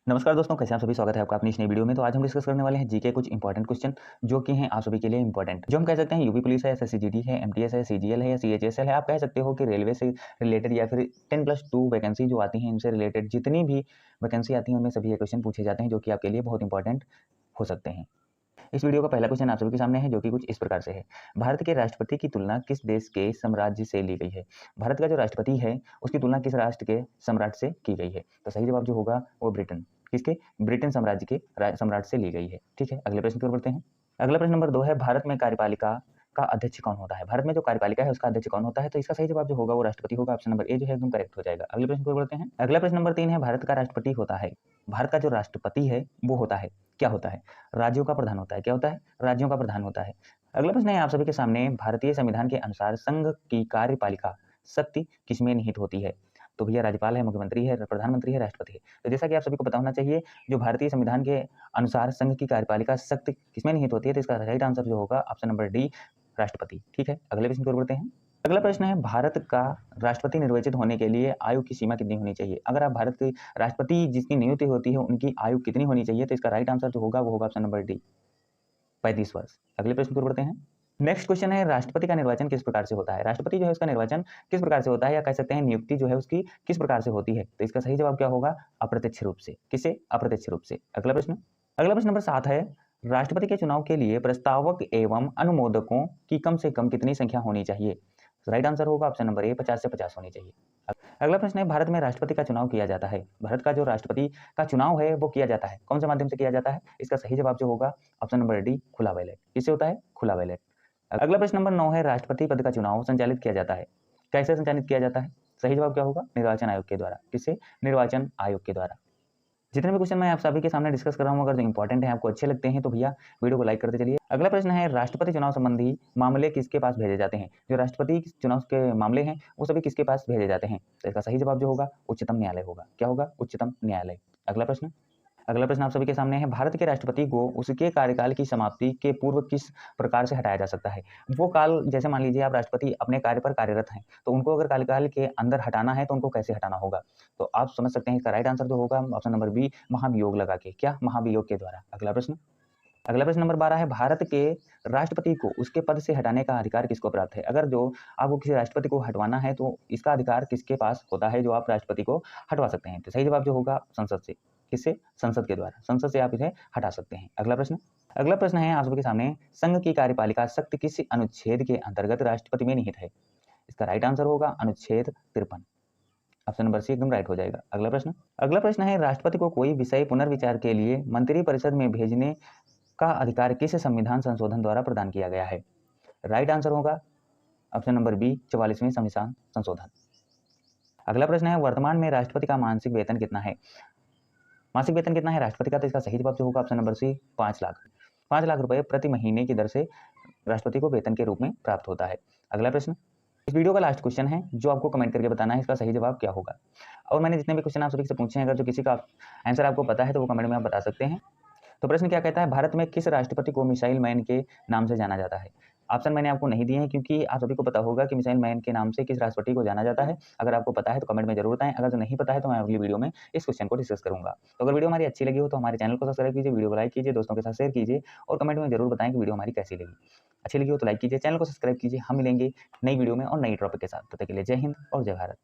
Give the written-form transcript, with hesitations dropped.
नमस्कार दोस्तों, कैसे आप सभी। स्वागत है आपका अपनी इस नई वीडियो में। तो आज हम डिस्कस करने वाले हैं जीके कुछ इंपॉर्टेंट क्वेश्चन जो कि हैं आप सभी के लिए इंपॉर्टेंट। जो हम कह सकते हैं यूपी पुलिस है, एसएससी है, एमटीएस है, सीजीएल है या सीएचएसएल है। आप कह सकते हो कि रेलवे से रिलेटेड या फिर 10+2 वैकेंसी जो आती हैं इनसे रिलेटेड जितनी भी वैकेंसी आती हैं उनमें सभी ये क्वेश्चन पूछे जाते हैं जो कि आपके लिए बहुत इंपॉर्टेंट हो सकते हैं। इस वीडियो का पहला क्वेश्चन आप सभी के सामने है जो कि कुछ इस प्रकार से है। भारत के राष्ट्रपति की तुलना किस देश के साम्राज्य से ली गई है? भारत का जो राष्ट्रपति है उसकी तुलना किस राष्ट्र के सम्राट से की गई है? तो सही जवाब जो होगा वो ब्रिटेन। किसके? ब्रिटेन साम्राज्य के सम्राट से ली गई है। ठीक है, अगले प्रश्न की ओर बढ़ते हैं। अगला प्रश्न नंबर 2 है, भारत में कार्यपालिका का अध्यक्ष कौन होता है? भारत में जो कार्यपालिका है उसका अध्यक्ष कौन होता है? तो इसका सही जवाब जो होगा वो राष्ट्रपति होगा। ऑप्शन नंबर ए जो है एकदम करेक्ट हो जाएगा। अगले प्रश्न की ओर बढ़ते हैं। अगला प्रश्न नंबर 3 है, भारत का राष्ट्रपति होता है। भारत का जो राष्ट्रपति है वो होता है, क्या होता है? राज्यों का प्रधान होता है। क्या होता है? राज्यों का प्रधान होता है। अगला प्रश्न है आप सभी के सामने, भारतीय संविधान के अनुसार संघ की कार्यपालिका शक्ति किसमें निहित होती है? तो भैया राज्यपाल है, मुख्यमंत्री है, प्रधानमंत्री है, राष्ट्रपति है। तो जैसा कि आप सभी को पता होना चाहिए, जो भारतीय संविधान के अनुसार संघ की कार्यपालिका शक्ति किसमें निहित होती है, तो इसका राइट आंसर जो होगा ऑप्शन नंबर डी, राष्ट्रपति। ठीक है, अगले प्रश्न की ओर बढ़ते हैं। अगला प्रश्न है, भारत का राष्ट्रपति निर्वाचित होने के लिए आयु की सीमा कितनी होनी चाहिए? अगर आप भारत के राष्ट्रपति जिसकी नियुक्ति होती है उनकी आयु कितनी होनी चाहिए, तो इसका राइट आंसर जो होगा वो होगा ऑप्शन नंबर डी, 35 वर्ष। अगले प्रश्न की ओर बढ़ते हैं। नेक्स्ट क्वेश्चन है, राष्ट्रपति का निर्वाचन किस प्रकार से होता है? राष्ट्रपति जो है उसका निर्वाचन किस प्रकार से होता है, या कह सकते हैं नियुक्ति जो है उसकी किस प्रकार से होती है? तो इसका सही जवाब क्या होगा? अप्रत्यक्ष रूप से। किससे? अप्रत्यक्ष रूप से। अगला प्रश्न नंबर 7 है, राष्ट्रपति के चुनाव के लिए प्रस्तावक एवं अनुमोदकों की कम से कम कितनी संख्या होनी चाहिए? राइट आंसर होगा ऑप्शन नंबर ए, 50 से 50 होनी चाहिए। अगला प्रश्न है, भारत में राष्ट्रपति का चुनाव किया जाता है। भारत का जो राष्ट्रपति का चुनाव है वो किया जाता है, कौन से माध्यम से किया जाता है? इसका सही जवाब जो होगा ऑप्शन नंबर डी, खुला बैलेट। किससे होता है? खुला बैलेट। अगला प्रश्न नंबर 9 है, राष्ट्रपति पद का चुनाव संचालित किया जाता है। कैसे संचालित किया जाता है? सही जवाब क्या होगा? निर्वाचन आयोग के द्वारा। किससे? निर्वाचन आयोग के द्वारा। जितने भी क्वेश्चन मैं आप सभी के सामने डिस्कस कर रहा हूँ, अगर जो इंपॉर्टेंट है, आपको अच्छे लगते हैं तो भैया वीडियो को लाइक करते चलिए। अगला प्रश्न है, राष्ट्रपति चुनाव संबंधी मामले किसके पास भेजे जाते हैं? जो राष्ट्रपति चुनाव के मामले हैं वो सभी किसके पास भेजे जाते हैं? तो इसका सही जवाब जो होगा उच्चतम न्यायालय होगा। क्या होगा? उच्चतम न्यायालय। अगला प्रश्न आप सभी के सामने है, भारत के राष्ट्रपति को उसके कार्यकाल की समाप्ति के पूर्व किस प्रकार से हटाया जा सकता है? वो काल, जैसे मान लीजिए आप राष्ट्रपति अपने कार्य पर कार्यरत हैं, तो उनको अगर कार्यकाल के अंदर हटाना है तो उनको कैसे हटाना होगा? तो आप समझ सकते हैं इसका राइट आंसर जो होगा ऑप्शन नंबर बी, महाभियोग लगा के। क्या? महाभियोग के द्वारा। अगला प्रश्न नंबर 12 है, भारत के राष्ट्रपति को उसके पद से हटाने का अधिकार किसको प्राप्त है? अगर जो आपको किसी राष्ट्रपति को हटवाना है तो इसका अधिकार किसके पास होता है जो आप राष्ट्रपति को हटवा सकते हैं? तो सही जवाब जो होगा संसद से। किससे? संसद के द्वारा। संसद से आप इसे हटा सकते हैं। अगला प्रश्न है आप सभी के सामने, संघ की कार्यपालिका शक्ति किस अनुच्छेद के अंतर्गत राष्ट्रपति में निहित है? इसका राइट आंसर होगा अनुच्छेद 53। ऑप्शन नंबर सी एकदम राइट हो जाएगा। अगला प्रश्न है, राष्ट्रपति को कोई विषय पुनर्विचार के लिए मंत्रिपरिषद में भेजने का अधिकार किस संविधान संशोधन द्वारा प्रदान किया गया है? राइट आंसर होगा ऑप्शन नंबर बी, 44वें संविधान संशोधन। अगला प्रश्न है, वर्तमान में राष्ट्रपति का मासिक वेतन कितना है? मासिक वेतन कितना है राष्ट्रपति का? तो इसका सही जवाब जो होगा option number C, 5 lakh. 5 lakh रुपए प्रति महीने की दर से राष्ट्रपति को वेतन के रूप में प्राप्त होता है। अगला प्रश्न, इस वीडियो का लास्ट क्वेश्चन है जो आपको कमेंट करके बताना है इसका सही जवाब क्या होगा। और मैंने जितने भी क्वेश्चन आप सभी से पूछे हैं, अगर जो किसी का आंसर आपको पता है तो वो कमेंट में आप बता सकते हैं। तो प्रश्न क्या कहता है, भारत में किस राष्ट्रपति को मिसाइल मैन के नाम से जाना जाता है? ऑप्शन मैंने आपको नहीं दिए हैं क्योंकि आप सभी को पता होगा कि मिसाइल मैन के नाम से किस राष्ट्रपति को जाना जाता है। अगर आपको पता है तो कमेंट में जरूर बताएं, अगर जो नहीं पता है तो मैं अगली वीडियो में इस क्वेश्चन को डिस्कस करूंगा। तो अगर वीडियो हमारी अच्छी लगी हो तो हमारे चैनल को सब्सक्राइब कीजिए, वीडियो को लाइक कीजिए, दोस्तों के साथ शेयर कीजिए और कमेंट में जरूर बताएं कि वीडियो हमारी कैसी लगी। अच्छी लगी हो तो लाइक कीजिए, चैनल को सब्सक्राइब कीजिए। हम मिलेंगे नई वीडियो में और नई टॉपिक के साथ। तब तक के लिए जय हिंद और जय भारत।